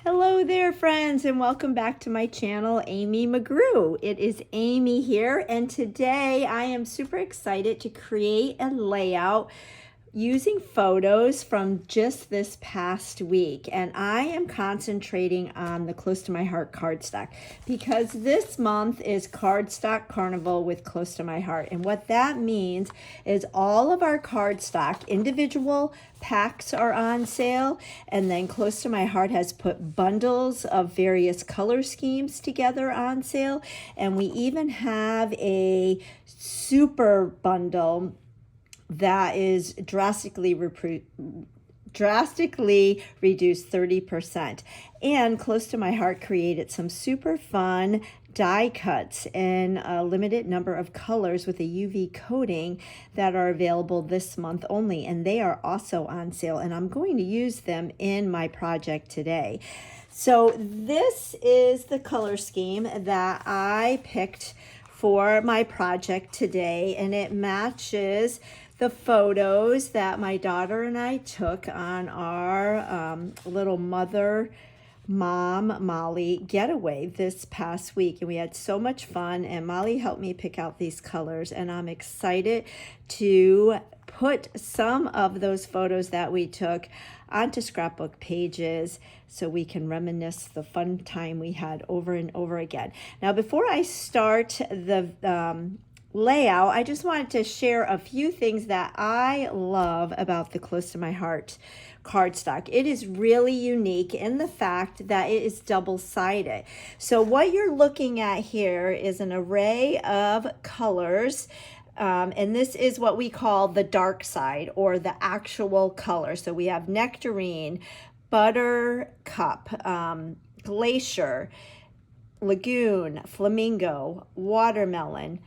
Hello there, friends, and welcome back to my channel, Amy McGrew. It is Amy here, and today I am super excited to create a layout using photos from just this past week. And I am concentrating on the Close to My Heart cardstock because this month is Cardstock Carnival with Close to My Heart. And what that means is all of our cardstock, individual packs are on sale, and then Close to My Heart has put bundles of various color schemes together on sale. And we even have a super bundle that is drastically reduced 30%. And Close to My Heart created some super fun die cuts in a limited number of colors with a UV coating that are available this month only, and they are also on sale, and I'm going to use them in my project today. So this is the color scheme that I picked for my project today, and it matches the photos that my daughter and I took on our little mom Molly getaway this past week, and we had so much fun, and Molly helped me pick out these colors, and I'm excited to put some of those photos that we took onto scrapbook pages so we can reminisce the fun time we had over and over again. Now, before I start the layout, I just wanted to share a few things that I love about the Close to My Heart cardstock. It is really unique in the fact that it is double-sided. So what you're looking at here is an array of colors, and this is what we call the dark side, or the actual color. So we have nectarine, buttercup, glacier, lagoon, flamingo, watermelon,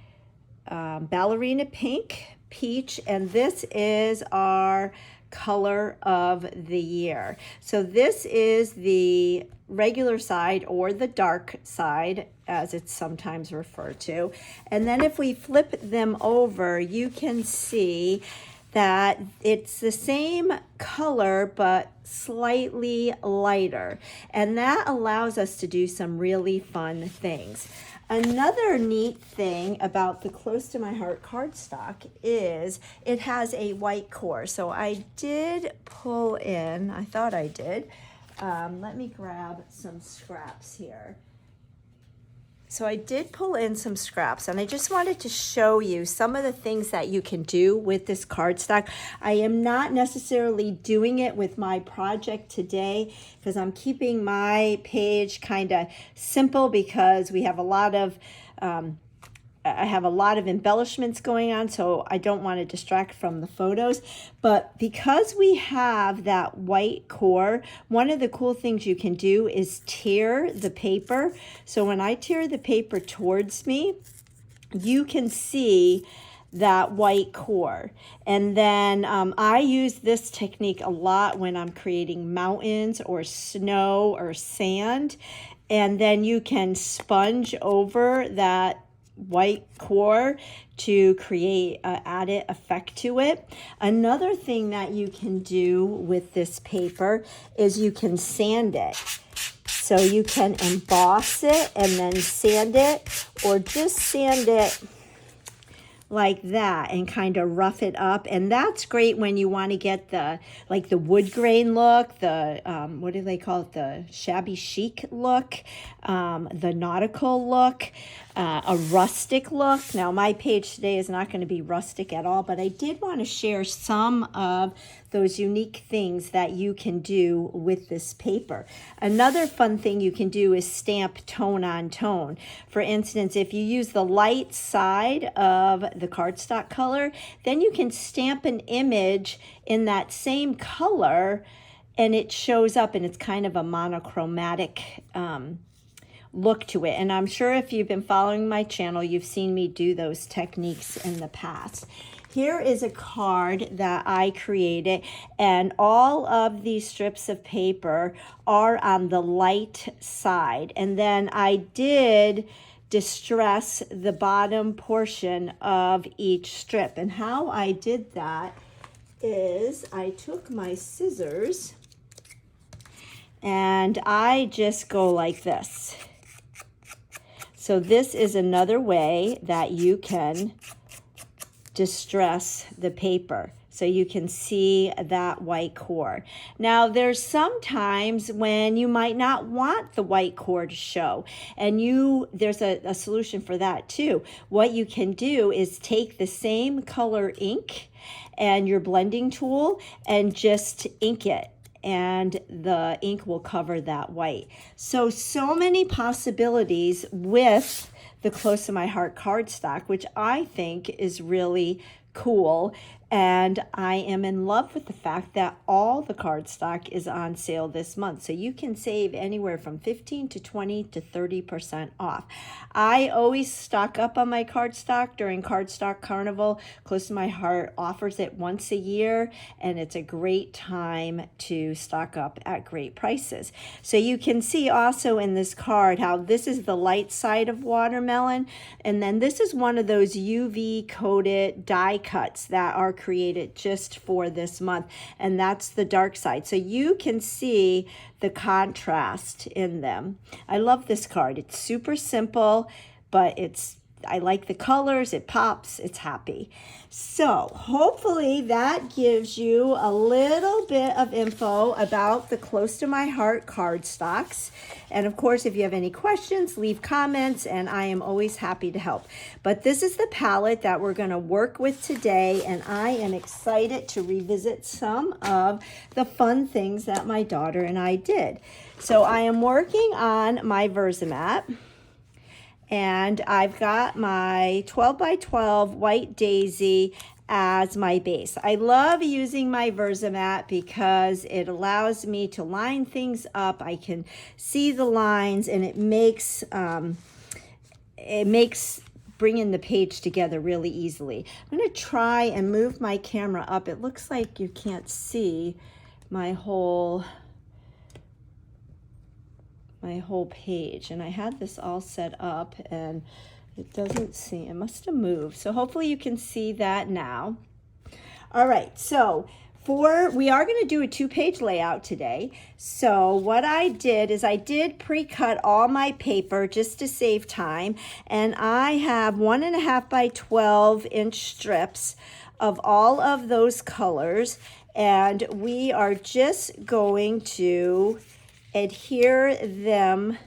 ballerina pink, peach, and this is our color of the year. So this is the regular side, or the dark side as it's sometimes referred to. And then if we flip them over, you can see that it's the same color but slightly lighter, and that allows us to do some really fun things. Another neat thing about the Close to My Heart cardstock is it has a white core. So I did pull in, I thought I did. Let me grab some scraps here. So I did pull in some scraps, and I just wanted to show you some of the things that you can do with this cardstock. I am not necessarily doing it with my project today because I'm keeping my page kind of simple because we have a lot of I have a lot of embellishments going on, so I don't want to distract from the photos. But because we have that white core, one of the cool things you can do is tear the paper. So when I tear the paper towards me, you can see that white core. And then I use this technique a lot when I'm creating mountains or snow or sand. And then you can sponge over that white core to create an added effect to it. Another thing that you can do with this paper is you can sand it. So you can emboss it and then sand it, or just sand it like that and kind of rough it up. And that's great when you want to get the wood grain look, the what do they call it, the shabby chic look, the nautical look, a rustic look. Now my page today is not going to be rustic at all, but I did want to share some of those unique things that you can do with this paper. Another fun thing you can do is stamp tone on tone. For instance, if you use the light side of the cardstock color, then you can stamp an image in that same color, and it shows up, and it's kind of a monochromatic look to it. And I'm sure if you've been following my channel, you've seen me do those techniques in the past. Here is a card that I created, and all of these strips of paper are on the light side. And then I did distress the bottom portion of each strip. And how I did that is I took my scissors and I just go like this. So this is another way that you can distress the paper, so you can see that white core. Now there's sometimes when you might not want the white core to show, and there's a solution for that too. What you can do is take the same color ink and your blending tool and just ink it, and the ink will cover that white. So many possibilities with the Close to My Heart cardstock, which I think is really cool. And I am in love with the fact that all the cardstock is on sale this month. So you can save anywhere from 15 to 20 to 30% off. I always stock up on my cardstock during Cardstock Carnival. Close to My Heart offers it once a year, and it's a great time to stock up at great prices. So you can see also in this card how this is the light side of watermelon, and then this is one of those UV coated die cuts that are created just for this month, and that's the dark side. So you can see the contrast in them. I love this card. It's super simple, but I like the colors, it pops, it's happy. So hopefully that gives you a little bit of info about the Close to My Heart cardstocks. And of course, if you have any questions, leave comments, and I am always happy to help. But this is the palette that we're going to work with today, and I am excited to revisit some of the fun things that my daughter and I did. So I am working on my Versamat, and I've got my 12 by 12 white daisy as my base. I love using my Versamat because it allows me to line things up. I can see the lines, and it makes bringing the page together really easily. I'm going to try and move my camera up. It looks like you can't see my whole page, and I had this all set up and it doesn't seem, it must have moved. So hopefully you can see that now. All right, so we are going to do a 2-page layout today. So what I did is I did pre-cut all my paper just to save time, and I have 1.5 by 12 inch strips of all of those colors, and we are just going to adhere them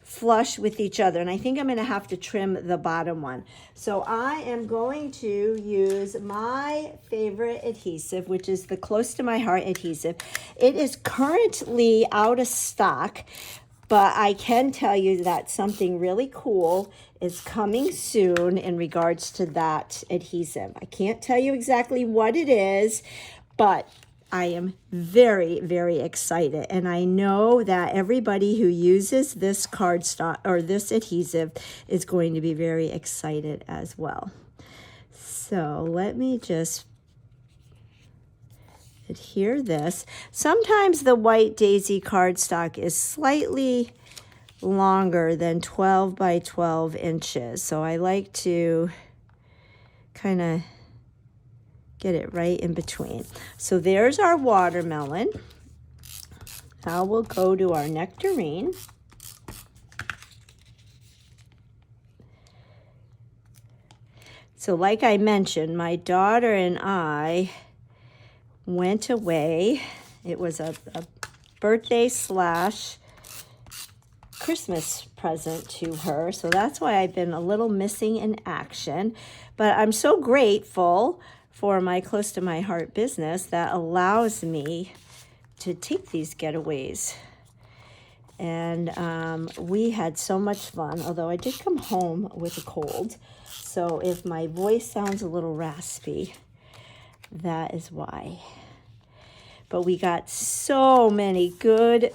flush with each other. And I think I'm going to have to trim the bottom one. So I am going to use my favorite adhesive, which is the Close to My Heart adhesive. It is currently out of stock, but I can tell you that something really cool is coming soon in regards to that adhesive. I can't tell you exactly what it is, but I am very, very excited, and I know that everybody who uses this cardstock or this adhesive is going to be very excited as well. So let me just adhere this. Sometimes the white daisy cardstock is slightly longer than 12 by 12 inches, so I like to kind of get it right in between. So there's our watermelon. Now we'll go to our nectarine. So like I mentioned, my daughter and I went away. It was a birthday / Christmas present to her. So that's why I've been a little missing in action. But I'm so grateful for my Close to My Heart business that allows me to take these getaways. And we had so much fun, although I did come home with a cold. So if my voice sounds a little raspy, that is why. But we got so many good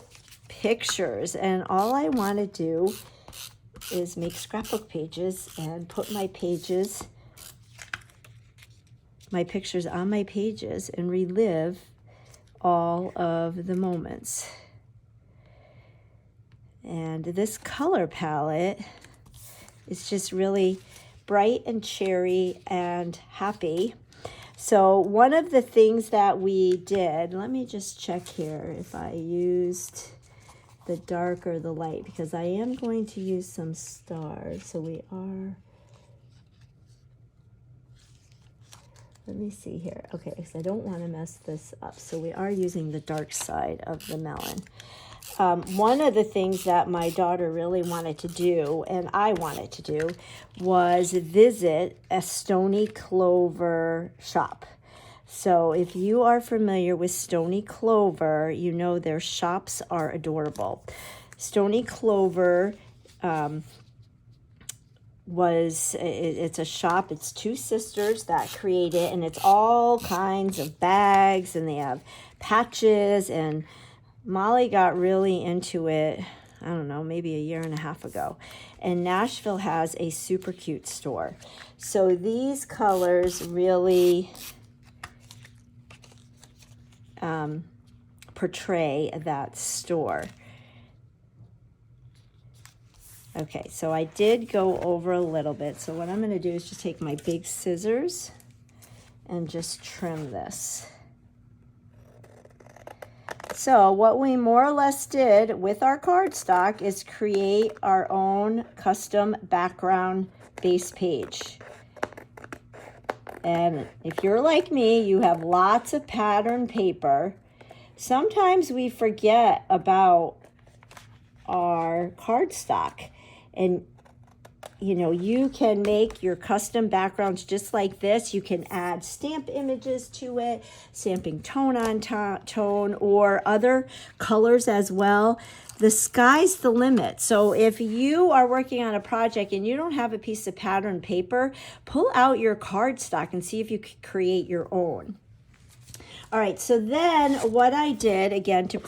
pictures, and all I want to do is make scrapbook pages and put my pictures on my pages and relive all of the moments. And this color palette is just really bright and cherry and happy. So one of the things that we did, let me just check here if I used the dark or the light, because I am going to use some stars. So we are, let me see here. Okay, because I don't want to mess this up. So we are using the dark side of the melon. One of the things that my daughter really wanted to do, and I wanted to do, was visit a Stony Clover shop. So if you are familiar with Stony Clover, you know their shops are adorable. Stony Clover it's a shop. It's two sisters that create it, and it's all kinds of bags, and they have patches, and Molly got really into it, I don't know, maybe a year and a half ago. And Nashville has a super cute store. So these colors really portray that store. Okay, so I did go over a little bit. So what I'm going to do is just take my big scissors and just trim this. So what we more or less did with our cardstock is create our own custom background base page. And if you're like me, you have lots of pattern paper. Sometimes we forget about our cardstock. And you know, you can make your custom backgrounds just like this. You can add stamp images to it, stamping tone on tone, or other colors as well. The sky's the limit. So if you are working on a project and you don't have a piece of pattern paper, pull out your cardstock and see if you can create your own. All right, so then what I did, again, to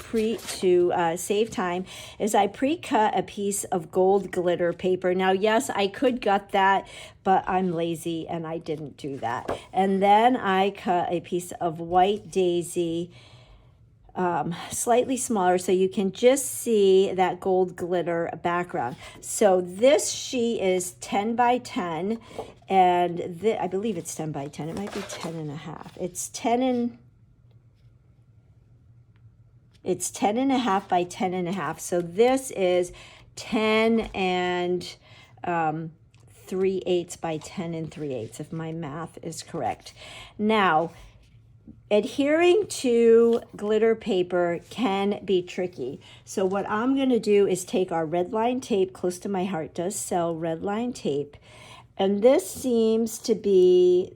save time, is I pre-cut a piece of gold glitter paper. Now, yes, I could gut that, but I'm lazy and I didn't do that. And then I cut a piece of white daisy, slightly smaller, so you can just see that gold glitter background. So this sheet is 10 by 10, and I believe it's 10 by 10. It might be 10 and a half. It's 10 and a half by 10 and a half. So this is 10 and 3/8 by 10 and 3/8, if my math is correct. Now, adhering to glitter paper can be tricky. So what I'm going to do is take our red line tape. Close to my heart does sell red line tape. And this seems to be,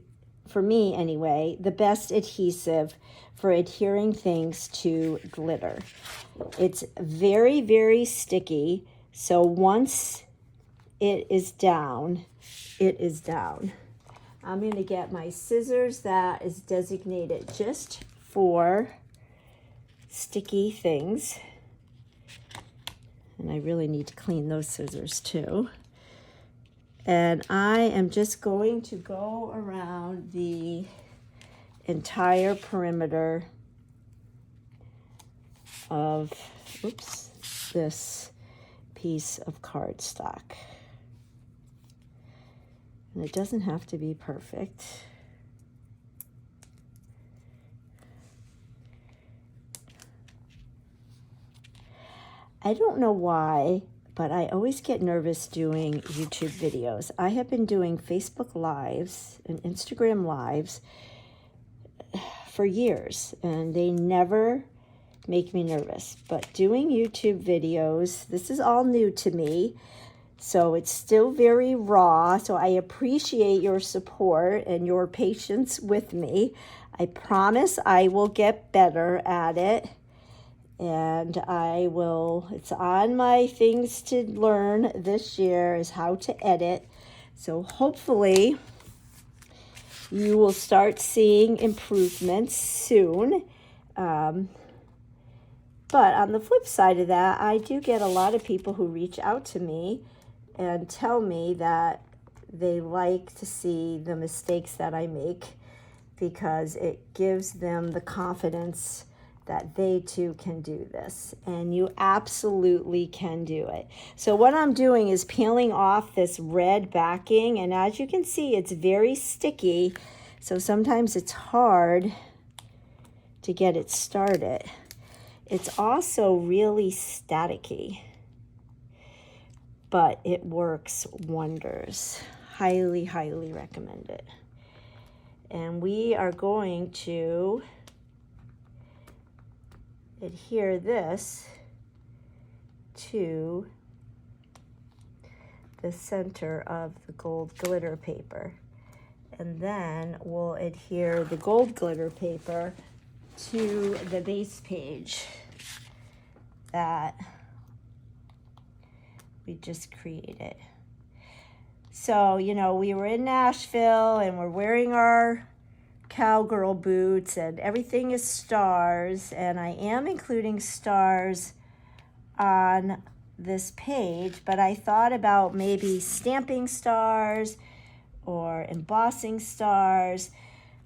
for me anyway, the best adhesive for adhering things to glitter. It's very, very sticky. So once it is down, it is down. I'm going to get my scissors that is designated just for sticky things. And I really need to clean those scissors too. And I am just going to go around the entire perimeter of, this piece of cardstock. And it doesn't have to be perfect. I don't know why, but I always get nervous doing YouTube videos. I have been doing Facebook Lives and Instagram Lives for years, and they never make me nervous. But doing YouTube videos, this is all new to me, so it's still very raw. So I appreciate your support and your patience with me. I promise I will get better at it, and it's on my things to learn this year is how to edit. So hopefully you will start seeing improvements soon. But on the flip side of that, I do get a lot of people who reach out to me and tell me that they like to see the mistakes that I make, because it gives them the confidence that they too can do this. And you absolutely can do it. So what I'm doing is peeling off this red backing, and as you can see, it's very sticky. So sometimes it's hard to get it started. It's also really staticky, but it works wonders. Highly, highly recommend it. And we are going to adhere this to the center of the gold glitter paper. And then we'll adhere the gold glitter paper to the base page that we just created. So, you know, we were in Nashville and we're wearing our cowgirl boots and everything is stars, and I am including stars on this page, but I thought about maybe stamping stars or embossing stars.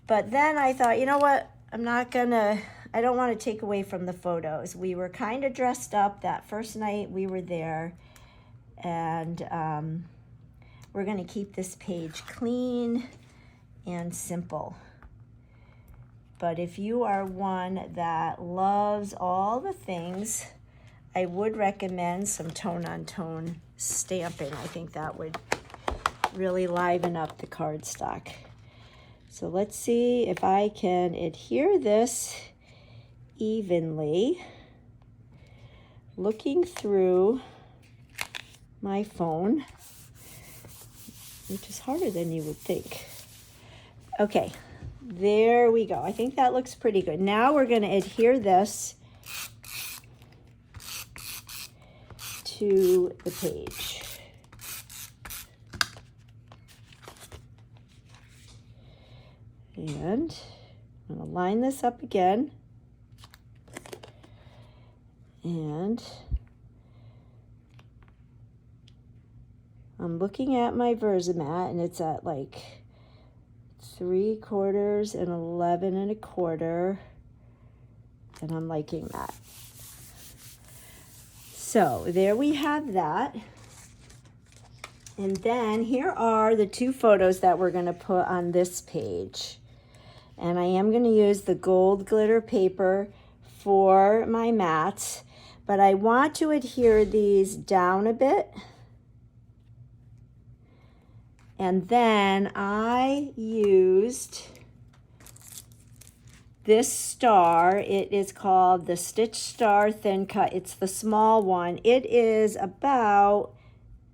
But then I thought, you know what, I don't want to take away from the photos. We were kind of dressed up that first night we were there, and we're going to keep this page clean and simple. But if you are one that loves all the things, I would recommend some tone-on-tone stamping. I think that would really liven up the cardstock. So let's see if I can adhere this evenly, looking through my phone, which is harder than you would think. Okay, there we go. I think that looks pretty good. Now we're going to adhere this to the page. And I'm going to line this up again. And I'm looking at my Versamat, and it's at like 3/4 and 11 1/4, and I'm liking that. So there we have that. And then here are the two photos that we're going to put on this page. And I am going to use the gold glitter paper for my mats, but I want to adhere these down a bit. And then I used this star. It is called the Stitch Star Thin Cut. It's the small one. It is about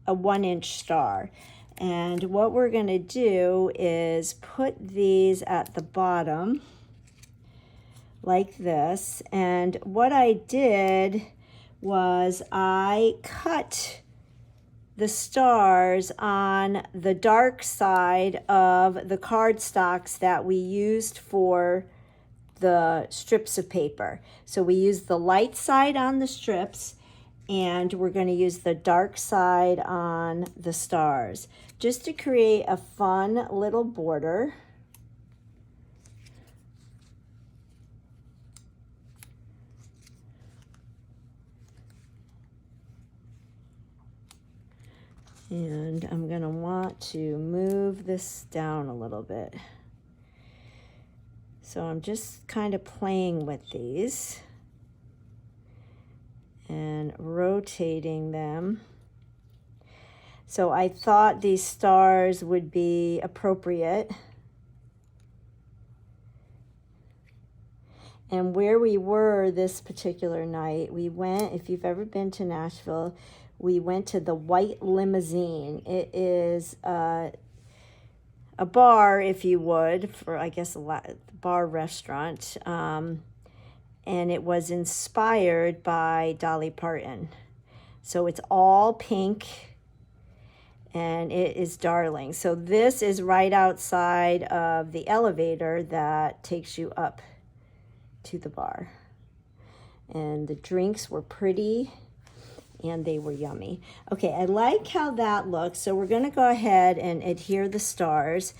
a 1-inch star. And what we're going to do is put these at the bottom like this. And what I did was I cut the stars on the dark side of the cardstocks that we used for the strips of paper. So we used the light side on the strips, and we're going to use the dark side on the stars, just to create a fun little border. And I'm going to want to move this down a little bit. So I'm just kind of playing with these and rotating them. So I thought these stars would be appropriate. And where we were this particular night, we went, if you've ever been to Nashville, we went to the White Limousine. It is a bar, if you would, for I guess a bar restaurant. And it was inspired by Dolly Parton. So it's all pink, and it is darling. So this is right outside of the elevator that takes you up to the bar. And the drinks were pretty, and they were yummy. Okay, I like how that looks. So we're going to go ahead and adhere the stars,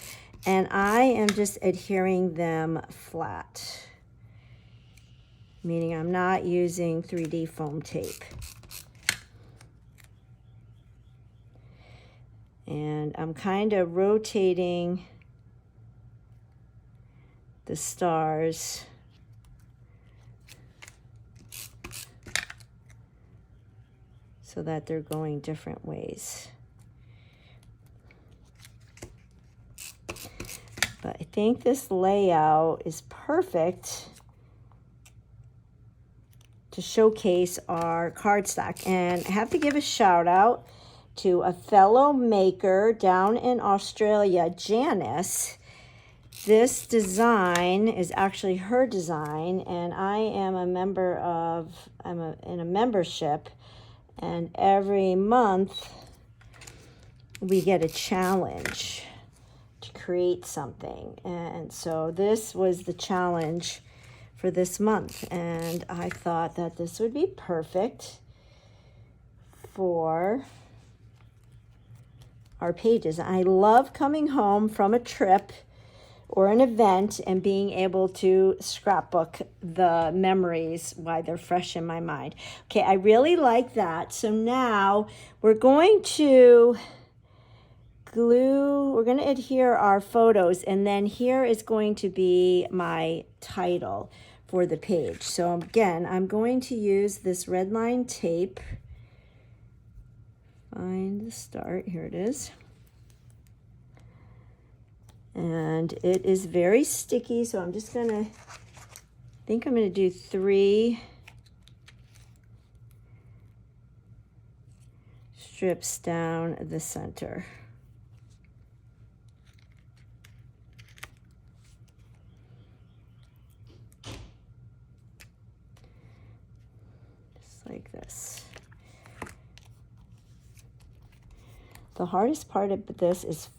and I am just adhering them flat, meaning I'm not using 3D foam tape. And I'm kind of rotating the stars. So that they're going different ways. But I think this layout is perfect to showcase our cardstock. And I have to give a shout out to a fellow maker down in Australia, Janice. This design is actually her design, and I am a member of, in a membership, and every month we get a challenge to create something. And so this was the challenge for this month, and I thought that this would be perfect for our pages. I love coming home from a trip or an event and being able to scrapbook the memories while they're fresh in my mind. Okay, I really like that. So now we're going to glue, we're going to adhere our photos, and then here is going to be my title for the page. So again, I'm going to use this red line tape. Find the start, here it is. And it is very sticky, so I'm just gonna, I think I'm gonna do 3 strips down the center. Just like this. The hardest part of this is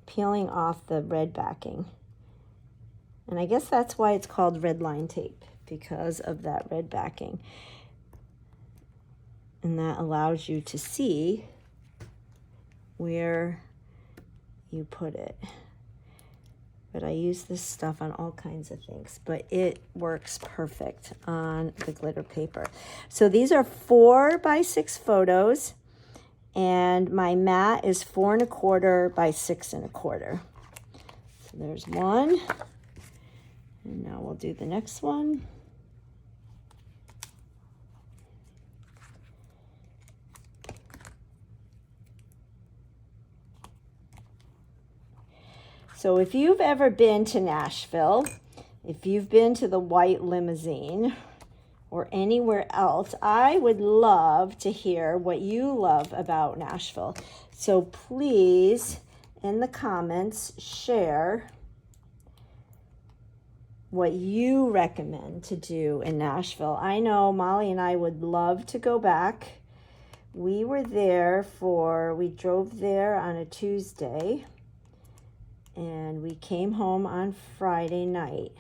peeling off the red backing. And I guess that's why it's called red line tape, because of that red backing. And that allows you to see where you put it. But I use this stuff on all kinds of things, but it works perfect on the glitter paper. So these are 4 by 6 photos. And my mat is 4 1/4 by 6 1/4. So there's one. And now we'll do the next one. So if you've ever been to Nashville, if you've been to the White Limousine, or anywhere else, I would love to hear what you love about Nashville. So please, in the comments, share what you recommend to do in Nashville. I know Molly and I would love to go back. We were there we drove there on a Tuesday, and we came home on Friday night.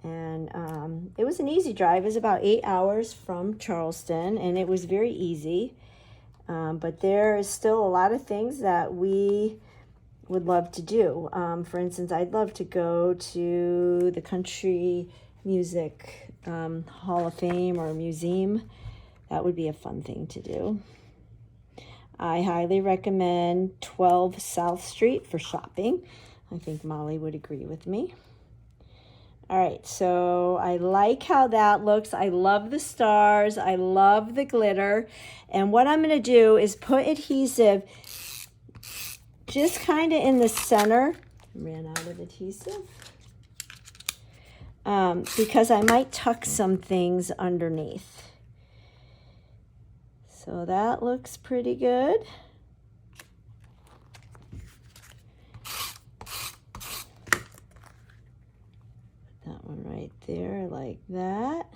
And it was an easy drive. It was about 8 hours from Charleston, and it was very easy. But there is still a lot of things that we would love to do. For instance, I'd love to go to the Country Music Hall of Fame or Museum. That would be a fun thing to do. I highly recommend 12 South Street for shopping. I think Molly would agree with me. All right, so I like how that looks. I love the stars. I love the glitter. And what I'm going to do is put adhesive just kind of in the center. Ran out of adhesive. Because I might tuck some things underneath. So that looks pretty good. That one right there like that.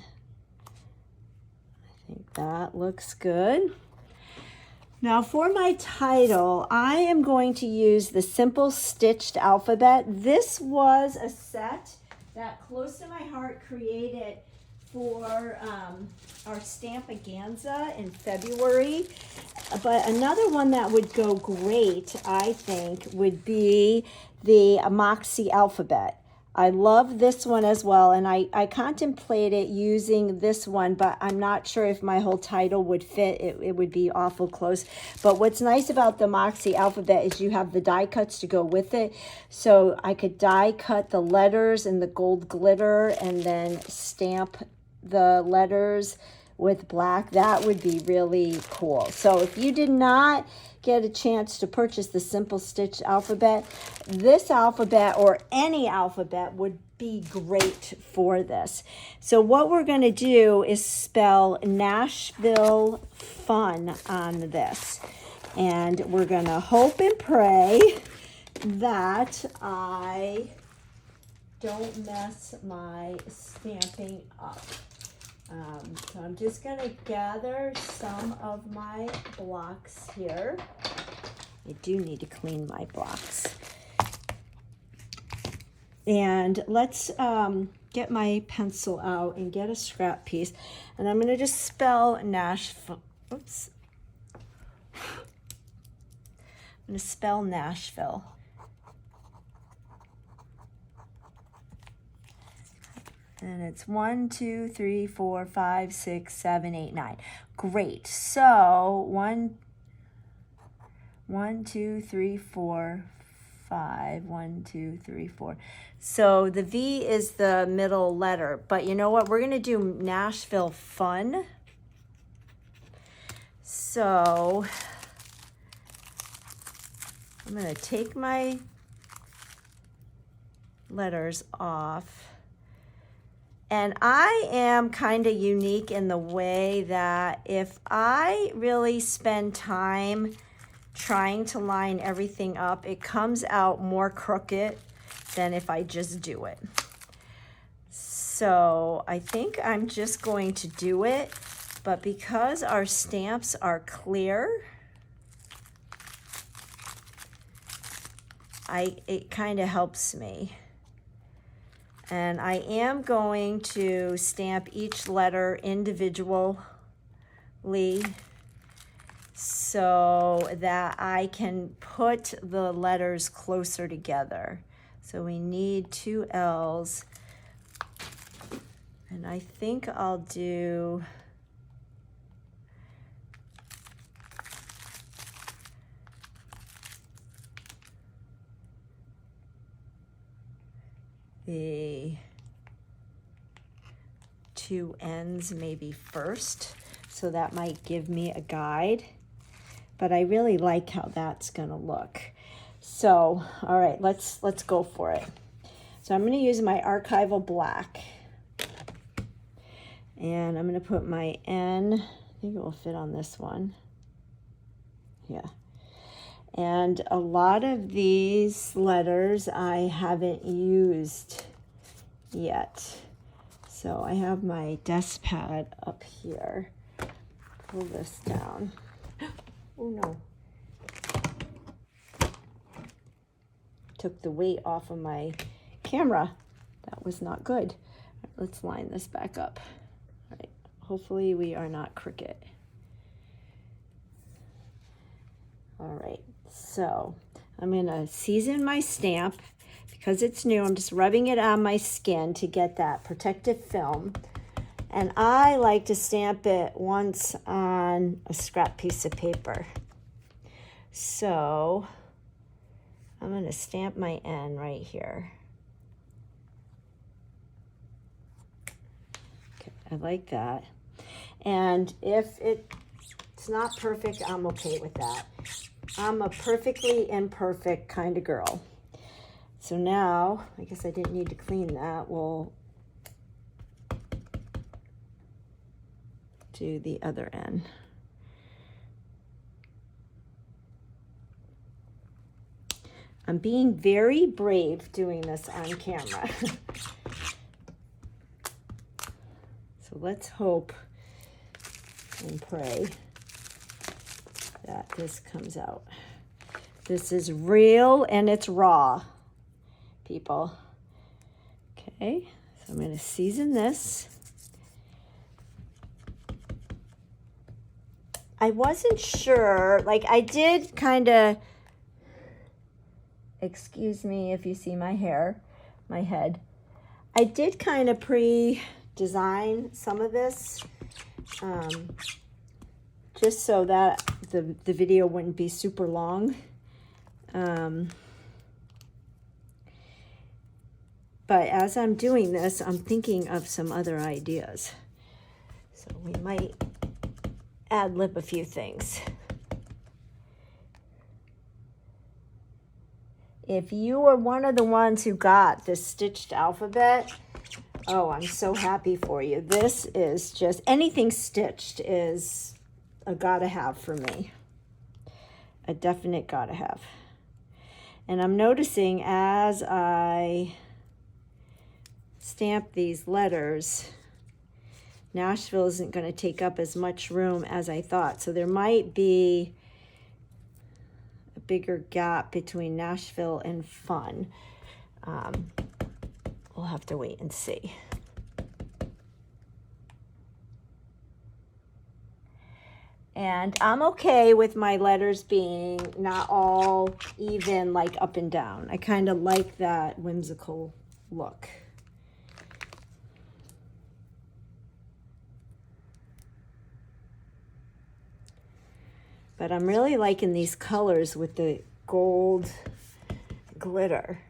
I think that looks good. Now for my title, I am going to use the Simple Stitched Alphabet. This was a set that Close to My Heart created for our Stampaganza in February. But another one that would go great, I think, would be the Moxie Alphabet. I love this one as well, and I contemplated using this one, but I'm not sure if my whole title would fit. It would be awful close. But what's nice about the Moxie alphabet is you have the die cuts to go with it. So I could die cut the letters in the gold glitter and then stamp the letters with black. That would be really cool. So if you did not get a chance to purchase the Simple Stitch alphabet, this alphabet or any alphabet would be great for this. So what we're going to do is spell Nashville fun on this. And we're going to hope and pray that I don't mess my stamping up. So I'm just going to gather some of my blocks here. I do need to clean my blocks. And let's get my pencil out and get a scrap piece. And I'm going to just spell Nashville. Oops. I'm going to spell Nashville. And it's 1, 2, 3, 4, 5, 6, 7, 8, 9. Great. So 1, 2, 3, 4, 5. 1, 2, 3, 4. So the V is the middle letter. But you know what? We're going to do Nashville fun. So I'm going to take my letters off. And I am kind of unique in the way that if I really spend time trying to line everything up, it comes out more crooked than if I just do it. So I think I'm just going to do it, but because our stamps are clear, it kind of helps me. And I am going to stamp each letter individually so that I can put the letters closer together. So we need 2 L's. And I think I'll do the 2 ends maybe first, so that might give me a guide, but I really like how that's gonna look. So all right, let's go for it. So I'm going to use my archival black, and I'm going to put my N. I think it will fit on this one. Yeah. And a lot of these letters I haven't used yet. So I have my desk pad up here. Pull this down. Oh no. Took the weight off of my camera. That was not good. Let's line this back up. All right. Hopefully we are not crooked. All right. So I'm going to season my stamp. Because it's new, I'm just rubbing it on my skin to get that protective film. And I like to stamp it once on a scrap piece of paper. So I'm going to stamp my N right here. Okay, I like that. And if it's not perfect, I'm okay with that. I'm a perfectly imperfect kind of girl. So now, I guess I didn't need to clean that. We'll do the other end. I'm being very brave doing this on camera. So let's hope and pray that this comes out. This is real and it's raw, people. Okay, so I'm going to season this. I wasn't sure, like I did kind of, excuse me if you see my hair, my head. I did kind of pre-design some of this, just so that the video wouldn't be super long. But as I'm doing this, I'm thinking of some other ideas. So we might ad-lib a few things. If you were one of the ones who got the stitched alphabet, oh, I'm so happy for you. This is just, anything stitched is a gotta have for me. A definite gotta have. And I'm noticing as I stamp these letters, Nashville isn't going to take up as much room as I thought. So there might be a bigger gap between Nashville and Fun. We'll have to wait and see. And I'm okay with my letters being not all even, like up and down. I kind of like that whimsical look. But I'm really liking these colors with the gold glitter.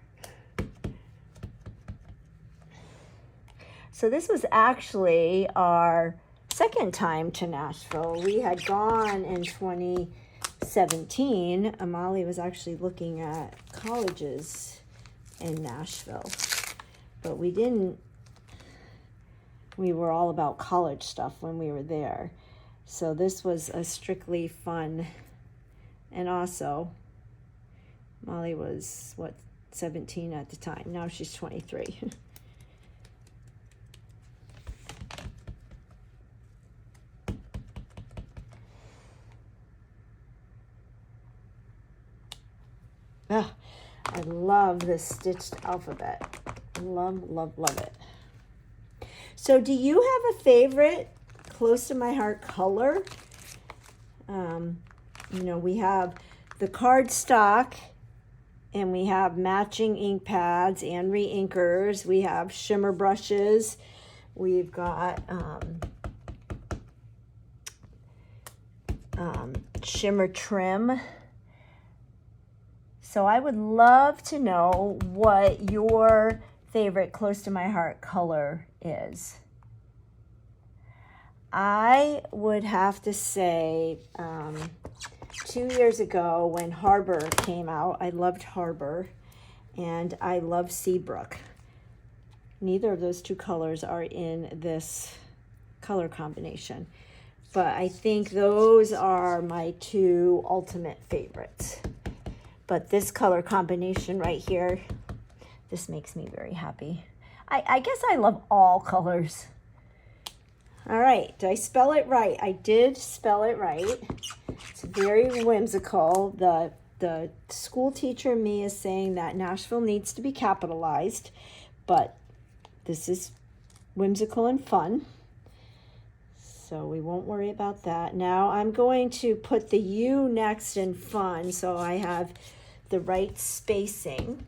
So this was actually our second time to Nashville. We had gone in 2017. Amali was actually looking at colleges in Nashville, but we didn't. We were all about college stuff when we were there. So this was a strictly fun, and also Molly was, what, 17 at the time. Now she's 23. Ah, I love this stitched alphabet. Love, love, love it. So do you have a favorite close to my heart color? You know, we have the cardstock, and we have matching ink pads and re-inkers. We have shimmer brushes. We've got shimmer trim. So I would love to know what your favorite close to my heart color is. I would have to say 2 years ago when Harbor came out, I loved Harbor, and I love Seabrook. Neither of those two colors are in this color combination, but I think those are my two ultimate favorites. But this color combination right here, this makes me very happy. I guess I love all colors. All right, did I spell it right? I did spell it right. It's very whimsical. The school teacher in me is saying that Nashville needs to be capitalized, but this is whimsical and fun, so we won't worry about that. Now I'm going to put the U next in fun, so I have the right spacing.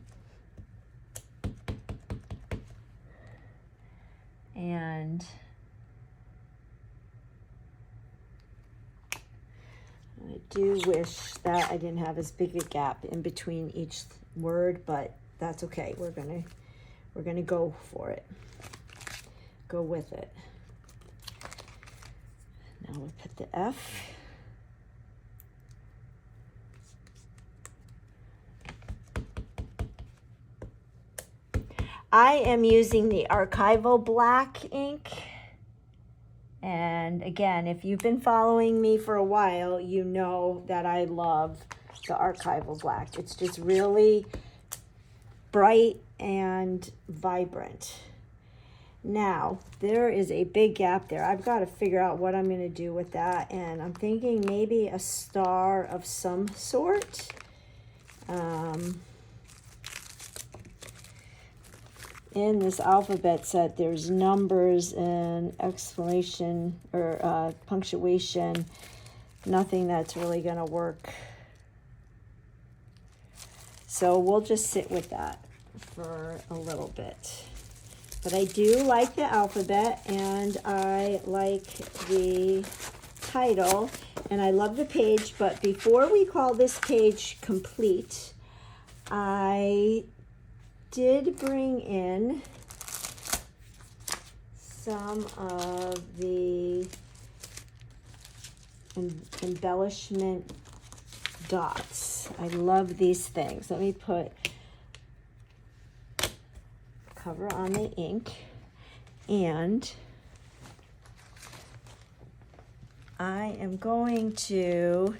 And I do wish that I didn't have as big a gap in between each word, but that's okay. We're gonna go for it. Go with it. Now we'll put the F. I am using the Archival black ink. And again, if you've been following me for a while, you know that I love the Archival black. It's just really bright and vibrant. Now, there is a big gap there. I've got to figure out what I'm going to do with that. And I'm thinking maybe a star of some sort. In this alphabet set, there's numbers and exclamation or punctuation. Nothing that's really going to work. So we'll just sit with that. for a little bit. But I do like the alphabet, and I like the title, and I love the page. But before we call this page complete, I did bring in some of the embellishment dots. I love these things. Let me put cover on the ink, and I am going to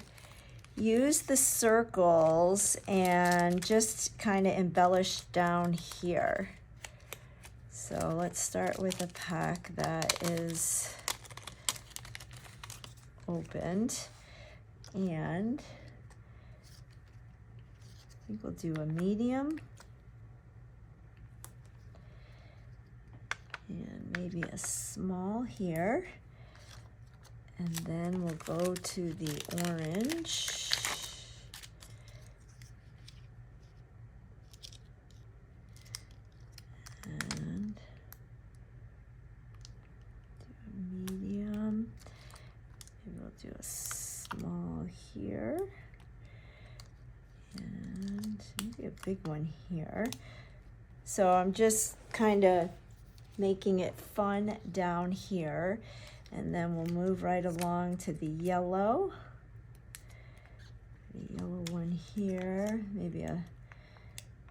use the circles and just kind of embellish down here. So let's start with a pack that is opened, and I think we'll do a medium and maybe a small here, and then we'll go to the orange. And do a medium. Maybe we'll do a small here. And maybe a big one here. So I'm just kind of making it fun down here, and then we'll move right along to the yellow. The yellow one here, maybe a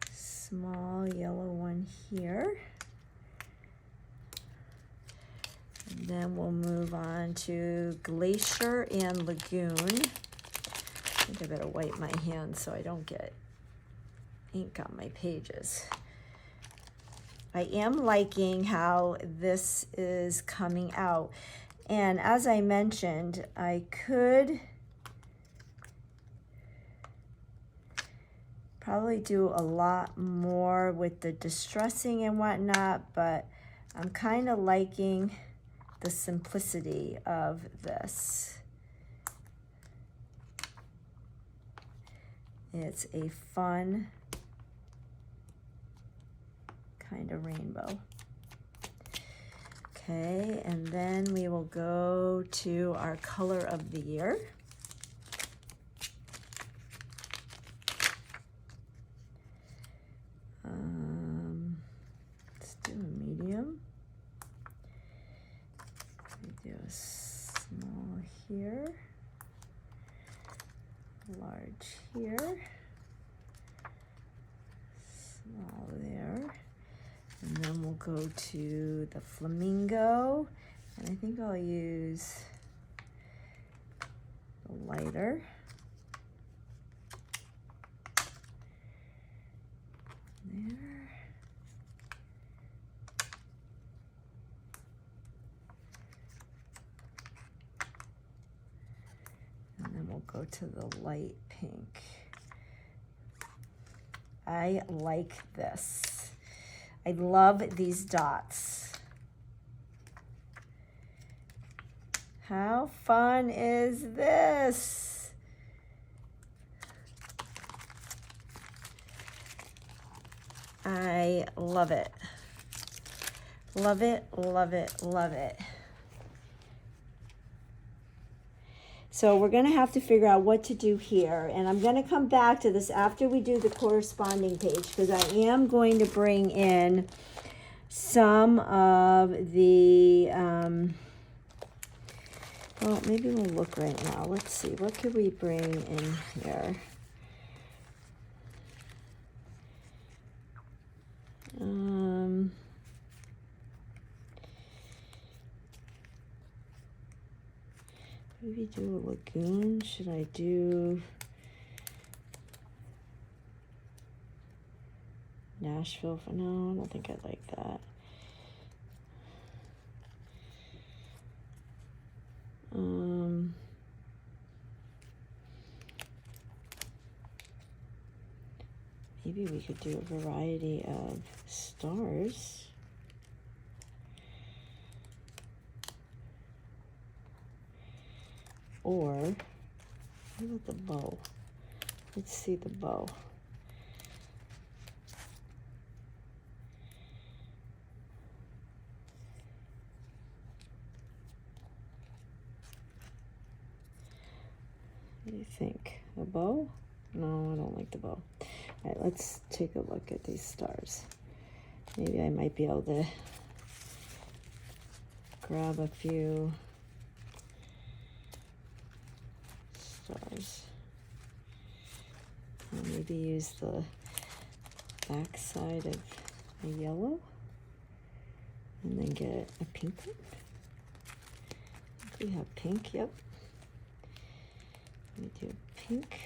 small yellow one here. And then we'll move on to Glacier and Lagoon. I think I better wipe my hands so I don't get ink on my pages. I am liking how this is coming out. And as I mentioned, I could probably do a lot more with the distressing and whatnot, but I'm kind of liking the simplicity of this. It's a fun kind of rainbow. Okay, and then we will go to our color of the year. Let's do a medium. We do a small here, large here, small there. And then we'll go to the flamingo, and I think I'll use the lighter. There. And then we'll go to the light pink. I like this. I love these dots. How fun is this? I love it. Love it, love it, love it. So we're going to have to figure out what to do here. And I'm going to come back to this after we do the corresponding page, because I am going to bring in some of the, well, maybe we'll look right now. Let's see, what could we bring in here? Maybe do a lagoon. Should I do Nashville? No, I don't think I'd like that. Maybe we could do a variety of stars. Or, what about the bow? Let's see the bow. What do you think? A bow? No, I don't like the bow. All right, let's take a look at these stars. Maybe I might be able to grab a few stars. I'll maybe use the back side of a yellow and then get a pink one. I think we have pink, yep. Let me do pink.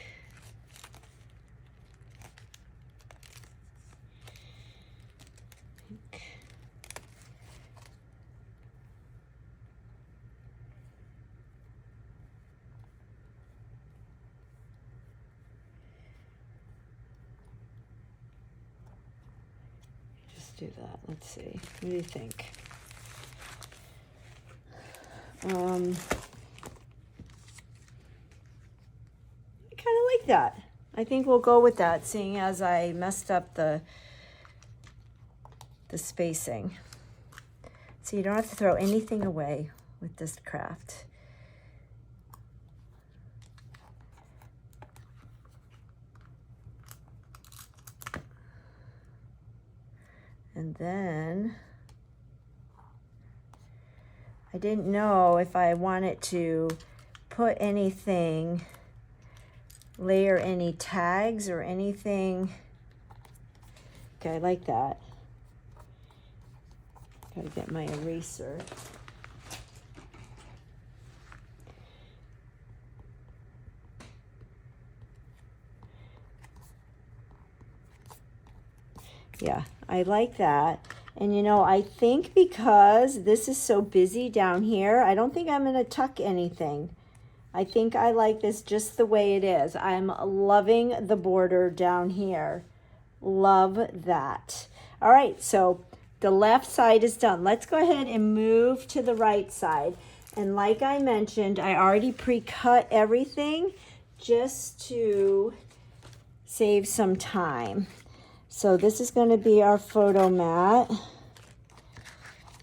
Pink. Just do that. Let's see. What do you think? I kind of like that. I think we'll go with that, seeing as I messed up the spacing. So you don't have to throw anything away with this craft. And then I didn't know if I wanted to put anything, layer any tags or anything. Okay, I like that. Gotta get my eraser. Yeah, I like that. And you know, I think because this is so busy down here, I don't think I'm gonna tuck anything. I think I like this just the way it is. I'm loving the border down here. Love that. All right, so the left side is done. Let's go ahead and move to the right side. And like I mentioned, I already pre-cut everything just to save some time. So this is going to be our photo mat.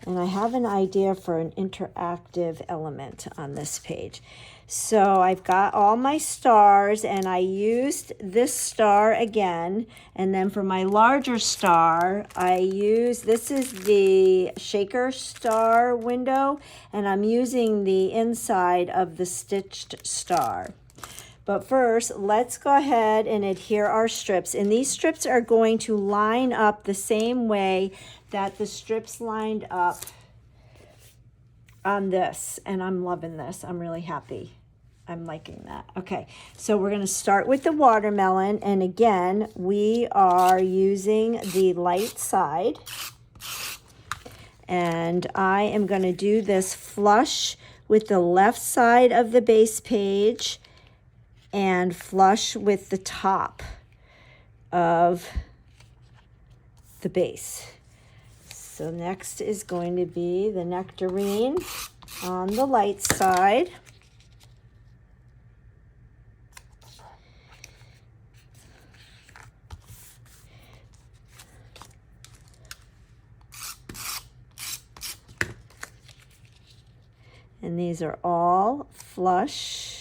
And I have an idea for an interactive element on this page. So I've got all my stars, and I used this star again. And then for my larger star, I use, this is the shaker star window, and I'm using the inside of the stitched star. But first, let's go ahead and adhere our strips. And these strips are going to line up the same way that the strips lined up on this. And I'm loving this. I'm really happy. I'm liking that. Okay, so we're going to start with the watermelon. And again, we are using the light side. And I am going to do this flush with the left side of the base page and flush with the top of the base. So next is going to be the nectarine on the light side. And these are all flush.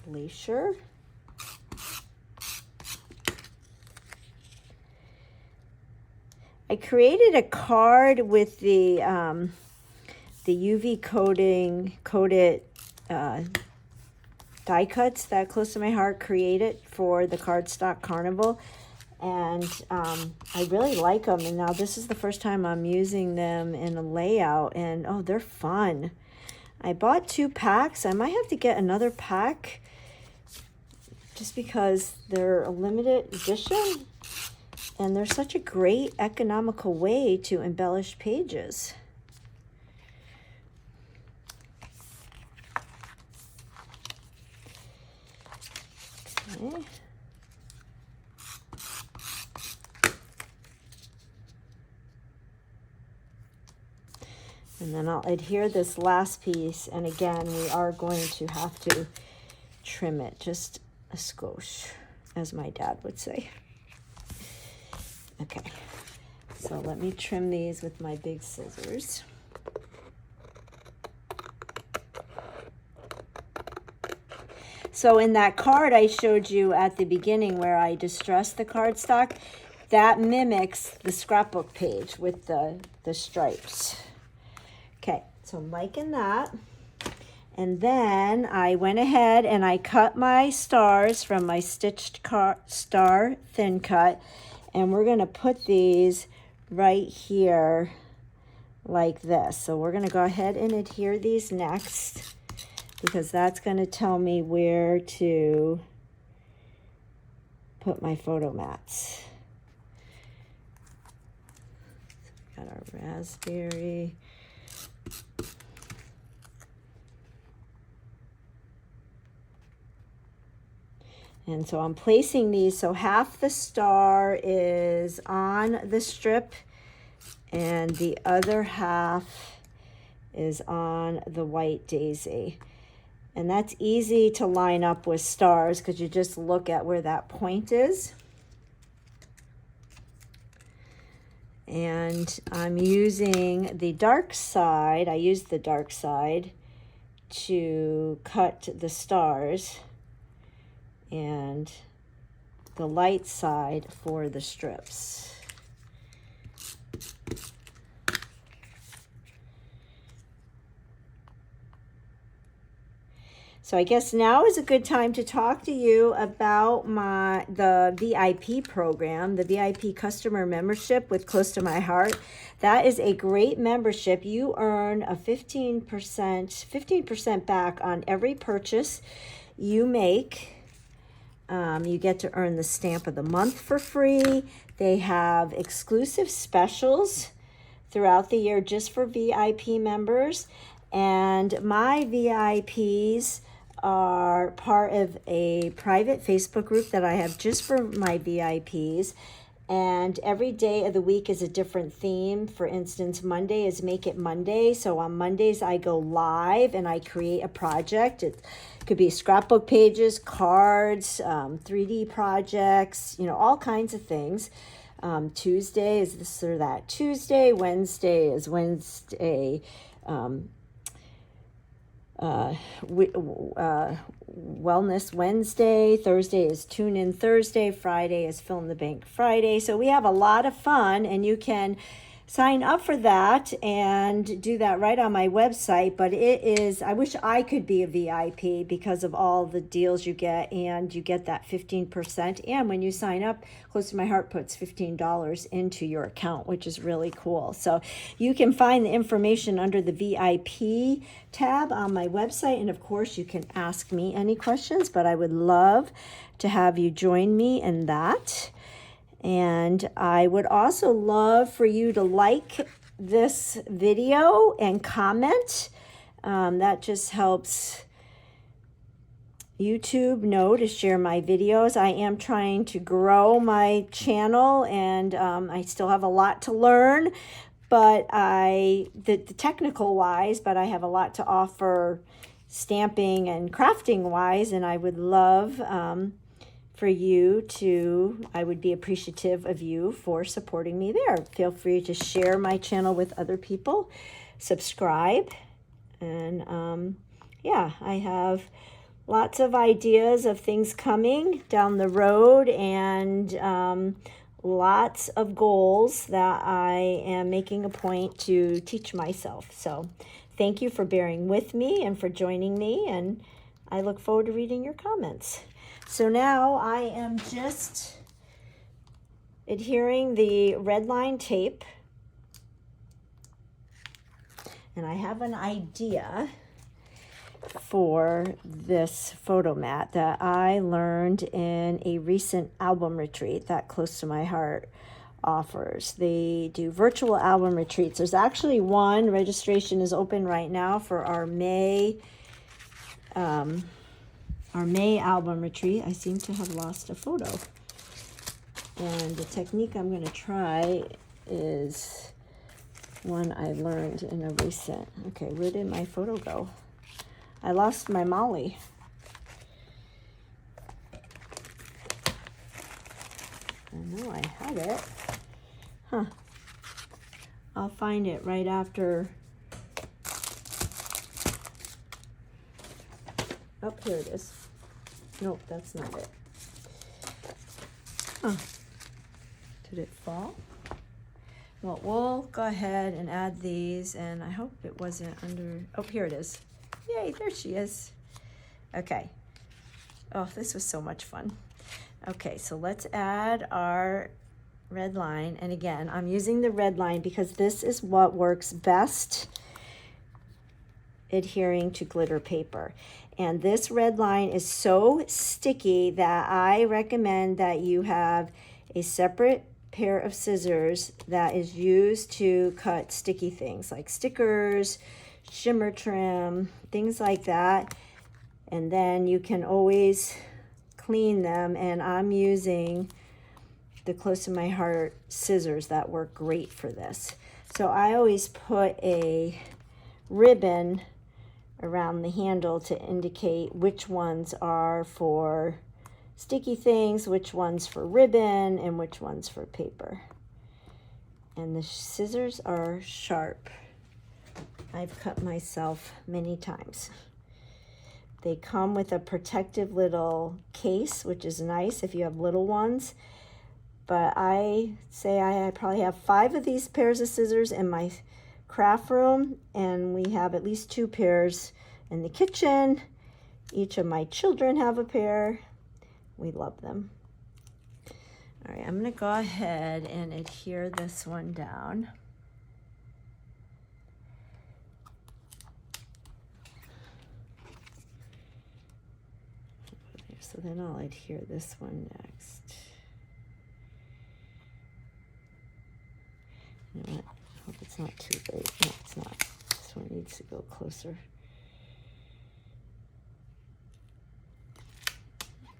Glacier. I created a card with the UV coated die cuts that Close to My Heart created for the Cardstock Carnival, and I really like them. And now this is the first time I'm using them in a layout, and oh, they're fun. I bought 2 packs. I might have to get another pack just because they're a limited edition, and they're such a great economical way to embellish pages. Okay. And then I'll adhere this last piece, and again, we are going to have to trim it just a skosh, as my dad would say. Okay, so let me trim these with my big scissors. So in that card I showed you at the beginning where I distressed the cardstock, that mimics the scrapbook page with the stripes. Okay, so I'm liking that. And then I went ahead and I cut my stars from my stitched star thin cut. And we're going to put these right here like this. So we're going to go ahead and adhere these next, because that's going to tell me where to put my photo mats. Got our raspberry. And so I'm placing these so half the star is on the strip and the other half is on the white daisy. And that's easy to line up with stars because you just look at where that point is. And I'm using the dark side, I used the dark side to cut the stars, and the light side for the strips. So I guess now is a good time to talk to you about the VIP program, the VIP customer membership with Close to My Heart. That is a great membership. You earn a 15% back on every purchase you make. You get to earn the stamp of the month for free. They have exclusive specials throughout the year just for VIP members. And my VIPs are part of a private Facebook group that I have just for my VIPs. And every day of the week is a different theme. For instance, Monday is Make It Monday. So on Mondays, I go live and I create a project. It could be scrapbook pages, cards, 3D projects, you know, all kinds of things. Tuesday is this or that Tuesday. Wednesday is Wednesday. Wellness Wednesday. Thursday is Tune In Thursday. Friday is Fill in the Bank Friday. So we have a lot of fun, and you can sign up for that and do that right on my website. But it is, I wish I could be a VIP because of all the deals you get, and you get that 15%. And when you sign up, Close to My Heart puts $15 into your account, which is really cool. So you can find the information under the VIP tab on my website. And of course, you can ask me any questions, but I would love to have you join me in that. And I would also love for you to like this video and comment. That just helps YouTube know to share my videos. I am trying to grow my channel, and I still have a lot to learn, but the technical wise, but I have a lot to offer stamping and crafting wise, and I would love for you to, I would be appreciative of you for supporting me there. Feel free to share my channel with other people, subscribe, and yeah, I have lots of ideas of things coming down the road, and lots of goals that I am making a point to teach myself. So thank you for bearing with me and for joining me, and I look forward to reading your comments. So now I am just adhering the red line tape, and I have an idea for this photo mat that I learned in a recent album retreat that Close to My Heart offers. They do virtual album retreats. There's actually one. Registration is open right now for our May album retreat. I seem to have lost a photo. And the technique I'm going to try is one I learned in a recent. Okay, where did my photo go? I lost my Molly. I know I had it. Huh. I'll find it right after. Oh, here it is. Nope, that's not it. Oh, did it fall? Well, we'll go ahead and add these, and I hope it wasn't under, oh, here it is. Yay, there she is. Okay. Oh, this was so much fun. Okay, so let's add our red line. And again, I'm using the red line because this is what works best adhering to glitter paper. And this red line is so sticky that I recommend that you have a separate pair of scissors that is used to cut sticky things like stickers, shimmer trim, things like that. And then you can always clean them, and I'm using the Close to My Heart scissors that work great for this. So I always put a ribbon around the handle to indicate which ones are for sticky things, which ones for ribbon, and which ones for paper. And the scissors are sharp. I've cut myself many times. They come with a protective little case, which is nice if you have little ones. But I say I probably have 5 of these pairs of scissors in my craft room, and we have at least 2 pairs in the kitchen. Each of my children have a pair. We love them. All right, I'm gonna go ahead and adhere this one down. So then I'll adhere this one next. You know what? I hope it's not too late. No, it's not. This one needs to go closer.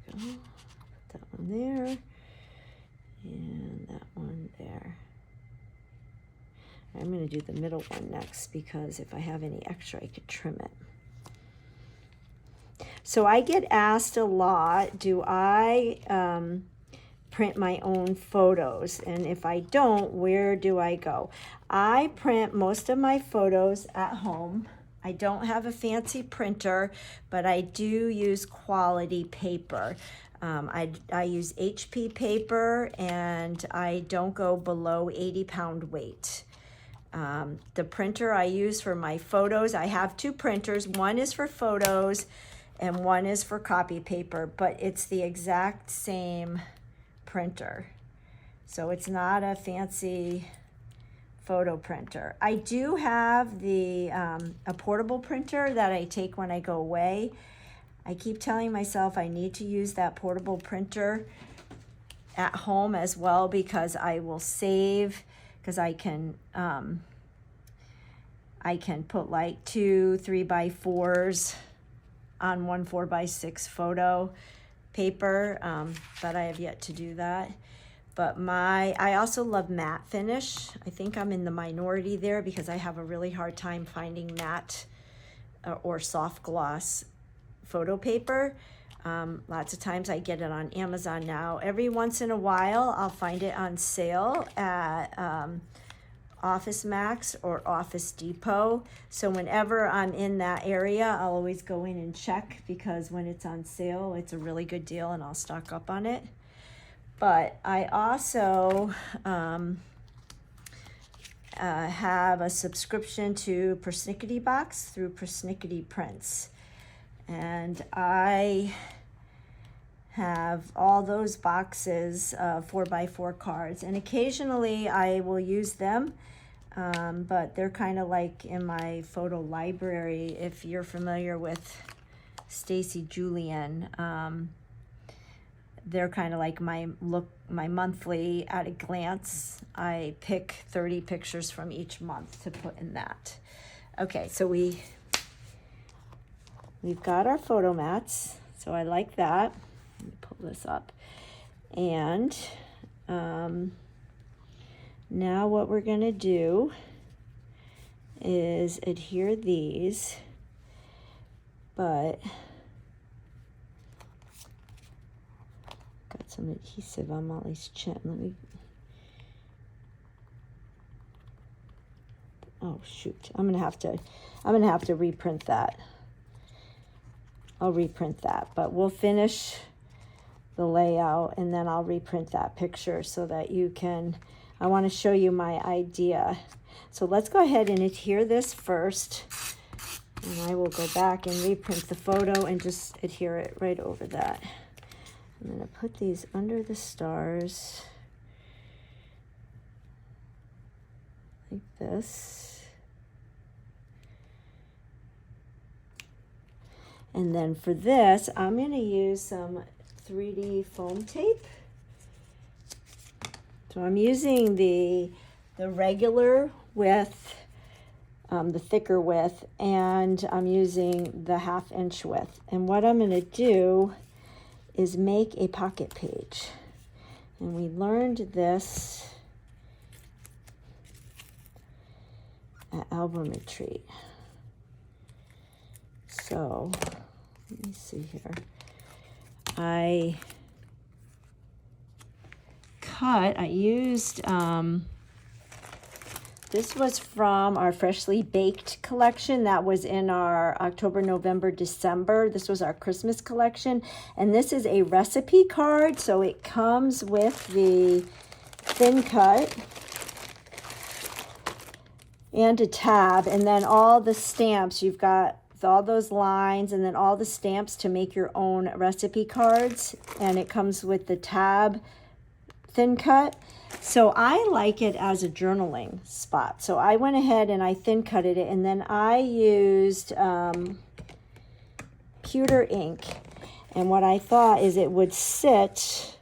There we go. Put that one there. And that one there. I'm going to do the middle one next because if I have any extra, I could trim it. So I get asked a lot, do I print my own photos? And if I don't, where do I go? I print most of my photos at home. I don't have a fancy printer, but I do use quality paper. I use HP paper, and I don't go below 80-pound weight. The printer I use for my photos, I have 2 printers. One is for photos and one is for copy paper, but it's the exact same printer. So it's not a fancy photo printer. I do have the a portable printer that I take when I go away. I keep telling myself I need to use that portable printer at home as well because I will save, because I can put like 2 3x4s on one 4x6 photo paper, but I have yet to do that. But I also love matte finish. I think I'm in the minority there because I have a really hard time finding matte or soft gloss photo paper. Lots of times I get it on Amazon now. Every once in a while I'll find it on sale at Office Max or Office Depot. So whenever I'm in that area, I'll always go in and check because when it's on sale, it's a really good deal and I'll stock up on it. But I also have a subscription to Persnickety Box through Persnickety Prints. And I have all those boxes of 4x4 cards, and occasionally I will use them, but they're kind of like in my photo library. If you're familiar with Stacy Julian, they're kind of like my monthly at a glance. I pick 30 pictures from each month to put in that. Okay, so we've got our photo mats, so I like that. Let me pull this up. And now what we're going to do is adhere these, but got some adhesive on Molly's chin. Oh shoot, I'm gonna have to reprint that. I'll reprint that, but we'll finish the layout and then I'll reprint that picture so that you can, I want to show you my idea. So let's go ahead and adhere this first, and I will go back and reprint the photo and just adhere it right over that. I'm going to put these under the stars like this. And then for this, I'm going to use some 3D foam tape. So I'm using the regular width, the thicker width, and I'm using the 1/2 inch width. And what I'm going to do is make a pocket page. And we learned this at Album Retreat. So let me see here. I used, this was from our Freshly Baked collection that was in our October, November, December. This was our Christmas collection. And this is a recipe card. So it comes with the thin cut and a tab. And then all the stamps. You've got all those lines and then all the stamps to make your own recipe cards. And it comes with the tab thin cut. So I like it as a journaling spot. So I went ahead and I thin cutted it, and then I used pewter ink. And what I thought is it would sit,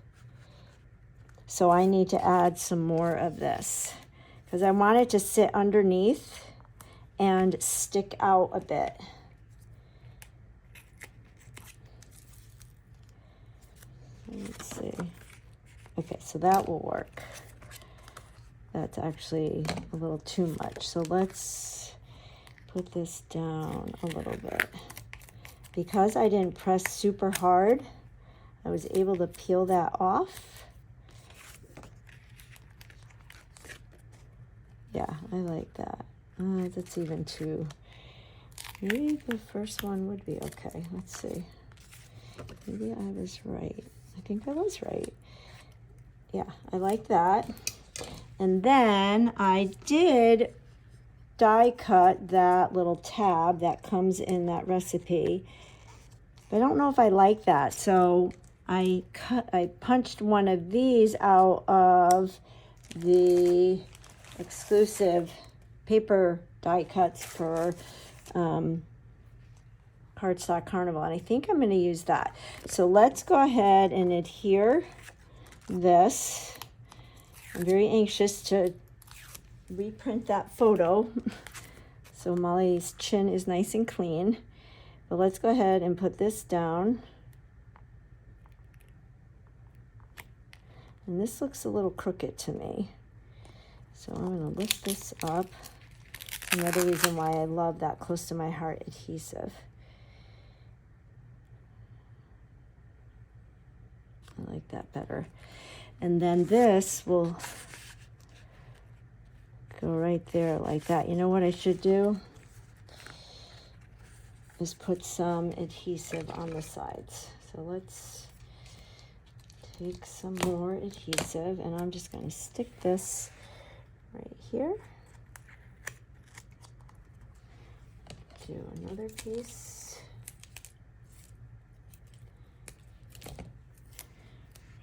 so I need to add some more of this because I want it to sit underneath and stick out a bit. Let's see. Okay, so that will work. That's actually a little too much. So let's put this down a little bit. Because I didn't press super hard, I was able to peel that off. Yeah, I like that. That's even too, maybe the first one would be okay. Let's see. Maybe I was right. I think I was right. Yeah, I like that. And then I did die cut that little tab that comes in that recipe. But I don't know if I like that. So I punched one of these out of the exclusive paper die cuts for Cardstock Carnival. And I think I'm going to use that. So let's go ahead and adhere this. I'm very anxious to reprint that photo so Molly's chin is nice and clean. But let's go ahead and put this down. And this looks a little crooked to me. So I'm going to lift this up. Another reason why I love that close to my heart adhesive. I like that better. And then this will go right there like that. You know what I should do? Is put some adhesive on the sides. So let's take some more adhesive, and I'm just going to stick this right here. Do another piece.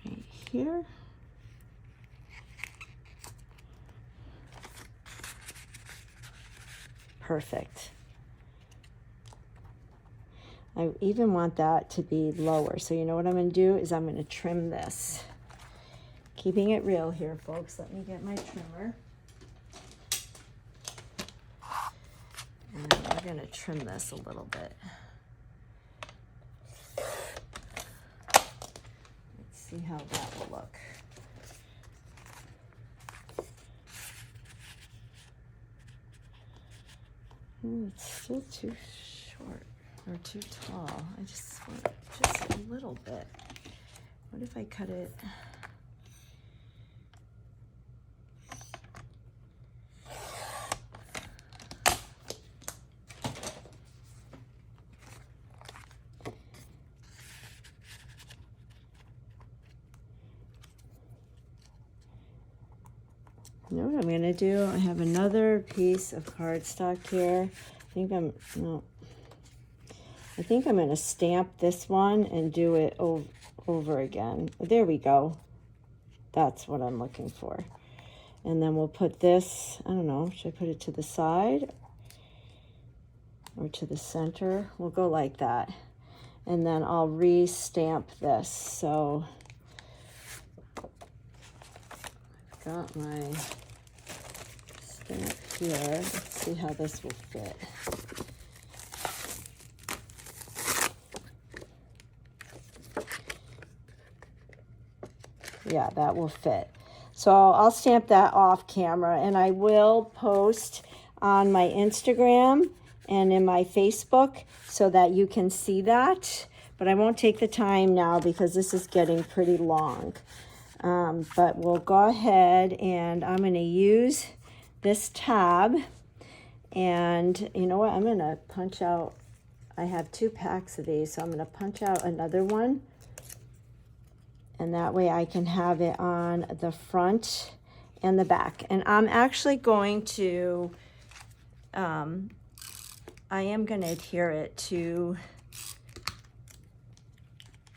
Right here. Perfect. I even want that to be lower. So you know what I'm going to do is I'm going to trim this. Keeping it real here, folks. Let me get my trimmer. And we're going to trim this a little bit. Let's see how that will look. It's still too short or too tall. I just want just a little bit. What if I cut it? You know what I'm gonna do? I have another piece of cardstock here. I think I'm gonna stamp this one and do it over again. There we go. That's what I'm looking for. And then we'll put this, I don't know, should I put it to the side or to the center? We'll go like that. And then I'll re-stamp this. So I've got my stamp here. Let's see how this will fit. Yeah, that will fit. So I'll stamp that off camera, and I will post on my Instagram and in my Facebook so that you can see that. But I won't take the time now because this is getting pretty long. But we'll go ahead, and I'm going to use this tab. And you know what? I'm going to punch out. I have 2 packs of these, so I'm going to punch out another one. And that way I can have it on the front and the back. And I'm actually going to, I am going to adhere it to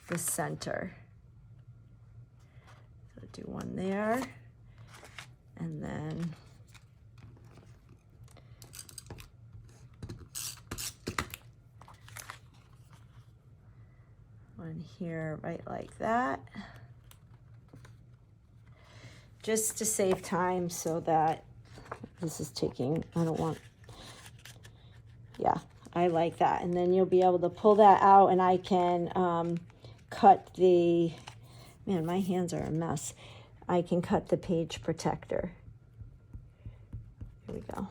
the center. So do one there, and then one here, right like that. Just to save time so that this is taking, I don't want, yeah, I like that. And then you'll be able to pull that out, and I can cut the, man, my hands are a mess. I can cut the page protector. Here we go.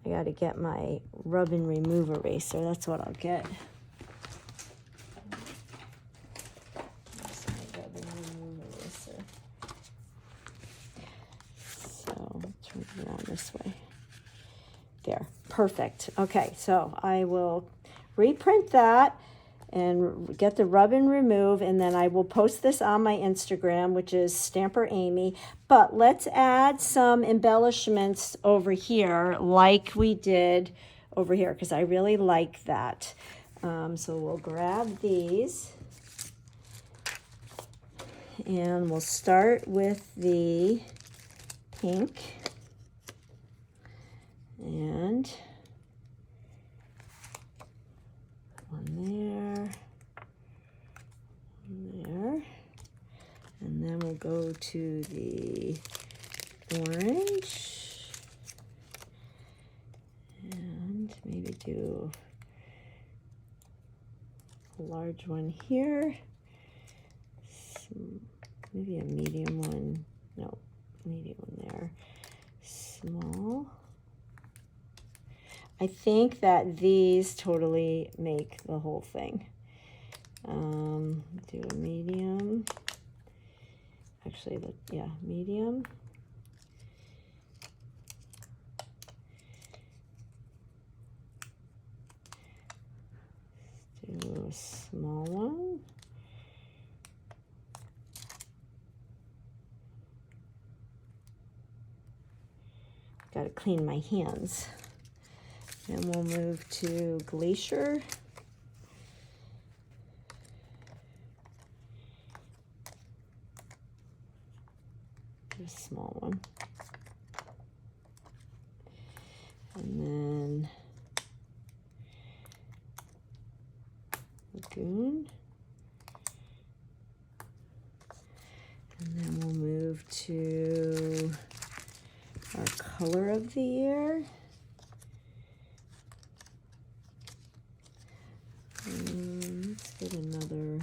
I got to get my rub and remove eraser. That's what I'll get. Turn it around this way. There, perfect. Okay, so I will reprint that and get the rub and remove, and then I will post this on my Instagram, which is Stamper Amy. But let's add some embellishments over here like we did over here, because I really like that. So we'll grab these, and we'll start with the pink. And one there, and then we'll go to the orange, and maybe do a large one here, maybe a medium one, no, medium one there, small. I think that these totally make the whole thing. Do a medium. Actually, yeah, medium. Do a small one. Got to clean my hands. And we'll move to Glacier. Do a small one. And then Lagoon. And then we'll move to our color of the year. Let's get another.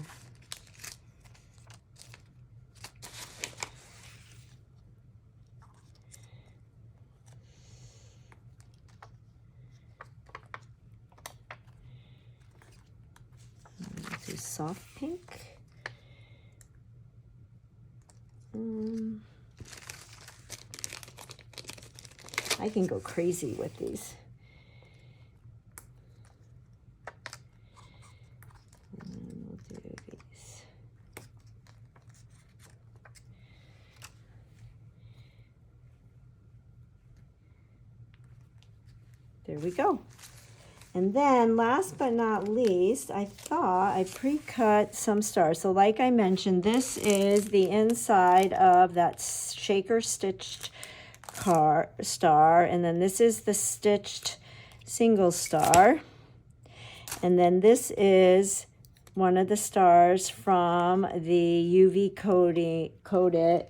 Do soft pink. I can go crazy with these. There we go. And then last but not least, I thought I pre-cut some stars. So like I mentioned, this is the inside of that shaker stitched star. And then this is the stitched single star. And then this is one of the stars from the UV coated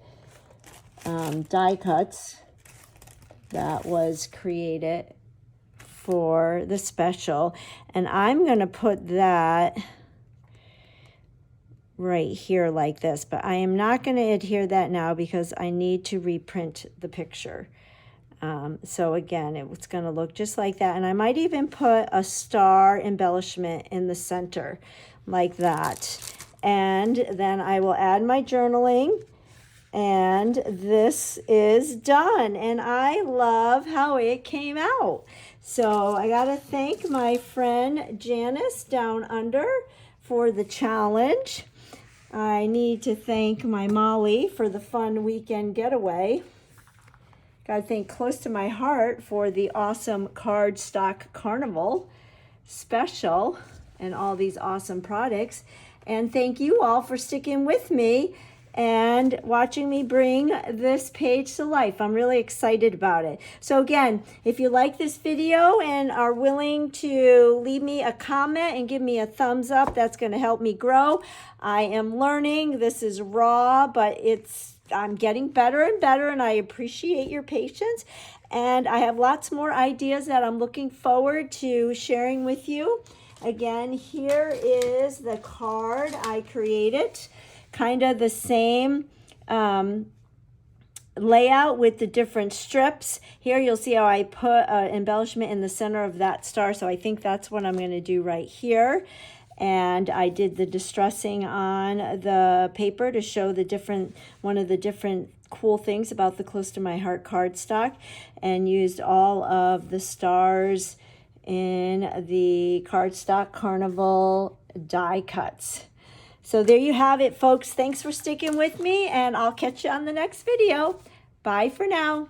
die cuts that was created for the special. And I'm going to put that right here like this, but I am not going to adhere that now because I need to reprint the picture. So again, it's going to look just like that. And I might even put a star embellishment in the center like that. And then I will add my journaling. And this is done. And I love how it came out. So I got to thank my friend Janice down under for the challenge. I need to thank my Molly for the fun weekend getaway. Got to thank Close to My Heart for the awesome Cardstock Carnival special and all these awesome products. And thank you all for sticking with me and watching me bring this page to life. I'm really excited about it. So again, if you like this video and are willing to leave me a comment and give me a thumbs up, that's going to help me grow. I am learning. This is raw, but I'm getting better and better, and I appreciate your patience. And I have lots more ideas that I'm looking forward to sharing with you. Again, here is the card I created. Kind of the same layout with the different strips. Here you'll see how I put an embellishment in the center of that star. So I think that's what I'm going to do right here. And I did the distressing on the paper to show one of the different cool things about the Close to My Heart cardstock, and used all of the stars in the Cardstock Carnival die cuts. So there you have it, folks. Thanks for sticking with me, and I'll catch you on the next video. Bye for now.